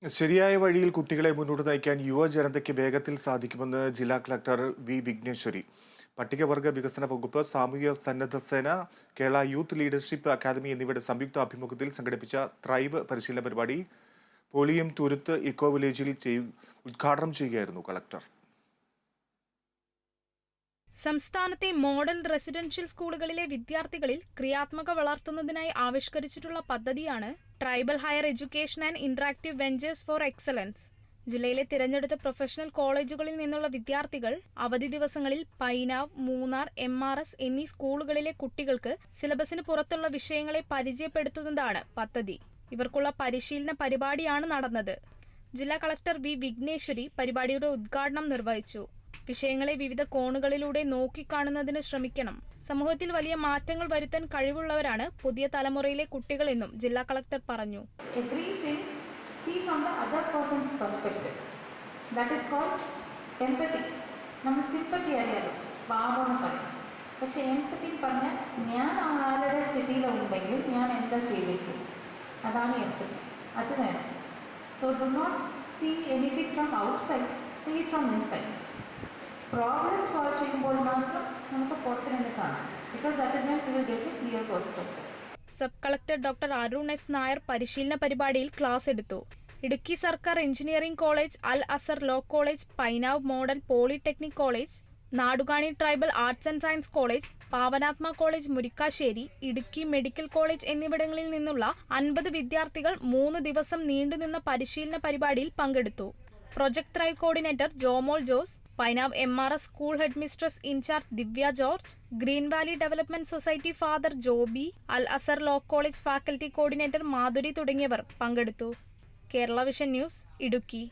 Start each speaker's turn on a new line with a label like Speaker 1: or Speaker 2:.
Speaker 1: ശരിയായ വഴിയിൽ കുട്ടികളെ മുന്നോട്ട് നയിക്കാൻ യുവജനതയ്ക്ക് വേഗത്തിൽ സാധിക്കുമെന്ന് ജില്ലാ കളക്ടർ വി വിഘ്നേശ്വരി. പട്ടികവർഗ വികസന വകുപ്പ്, സാമൂഹ്യ സന്നദ്ധ സേന, കേരള യൂത്ത് ലീഡർഷിപ്പ് അക്കാദമി എന്നിവയുടെ സംയുക്ത ആഭിമുഖ്യത്തിൽ സംഘടിപ്പിച്ച ത്രൈവ് പരിശീലന പരിപാടി പോളിയം തുരുത്ത് ഇക്കോ വില്ലേജിൽ ഉദ്ഘാടനം ചെയ്യുകയായിരുന്നു കളക്ടർ.
Speaker 2: സംസ്ഥാനത്തെ മോഡൽ റെസിഡൻഷ്യൽ സ്കൂളുകളിലെ വിദ്യാർത്ഥികളിൽ ക്രിയാത്മക വളർത്തുന്നതിനായി ആവിഷ്കരിച്ചിട്ടുള്ള പദ്ധതിയാണ് tribal higher education and interactive ventures for excellence. ജില്ലയിലെ തിരഞ്ഞെടുത്ത പ്രൊഫഷണൽ കോളേജുകളിൽ നിന്നുള്ള വിദ്യാർത്ഥികൾ അവധി ദിവസങ്ങളിൽ പൈനാവ്, മൂന്നാർ, MRS എന്നീ സ്കൂളുകളിലെ കുട്ടികൾക്ക് സിലബസിന് പുറത്തുള്ള വിഷയങ്ങളെ പരിചയപ്പെടുത്തുന്നതാണ് പദ്ധതി. ഇവർക്കുള്ള പരിശീലന പരിപാടിയാണ് നടന്നത്. ജില്ലാ കളക്ടർ വി വിഘ്നേശ്വരി പരിപാടിയുടെ ഉദ്ഘാടനം നിർവഹിച്ചു. വിഷയങ്ങളെ വിവിധ കോണുകളിലൂടെ നോക്കിക്കാണുന്നതിന് ശ്രമിക്കണം. സമൂഹത്തിൽ വലിയ മാറ്റങ്ങൾ വരുത്താൻ കഴിവുള്ളവരാണ് പുതിയ തലമുറയിലെ കുട്ടികളെന്നും ജില്ലാ കളക്ടർ പറഞ്ഞു.
Speaker 3: See from the other person's perspective. That is called empathy. നമ്മൾ സിമ്പത്തി അറിയാലോ, പാവമെന്ന് പറയും. പക്ഷെ എംപത്തി പറഞ്ഞാൽ ഞാൻ ആളുടെ സ്ഥിതിയിലുണ്ടെങ്കിൽ ഞാൻ എന്താ ചെയ്തേക്കും, അതാണ് എംപത്തി. അത് വേണം. So do not see anything from outside, see it from inside. Problem solve ചെയ്യുമ്പോൾ മാത്രം നമുക്ക് പുറത്തുനിന്ന് കാണാം. Because that is when you will get a clear perspective.
Speaker 2: Sub collector doctor Arun S Nair പരിശീലന പരിപാടിയിൽ ക്ലാസ് എടുത്തു. ഇടുക്കി സർക്കാർ engineering college, Al Azhar law college, Painavu model polytechnic college, Nadukani tribal arts and science college, Pavanatma college Murickassery, Idukki medical college എന്നിവിടങ്ങളിൽ നിന്നുള്ള 50 വിദ്യാർത്ഥികൾ 3 ദിവസം നീണ്ടുനിന്ന പരിശീലന പരിപാടിയിൽ പങ്കെടുത്തു. Project thrive coordinator Jomol Jose, Painavu MRS school head mistress incharge Divya George, green valley development society father Joby, Al Azhar law college faculty coordinator Madhuri തുടങ്ങിയവർ പങ്കെടുത്തു. Kerala vision news, Idukki.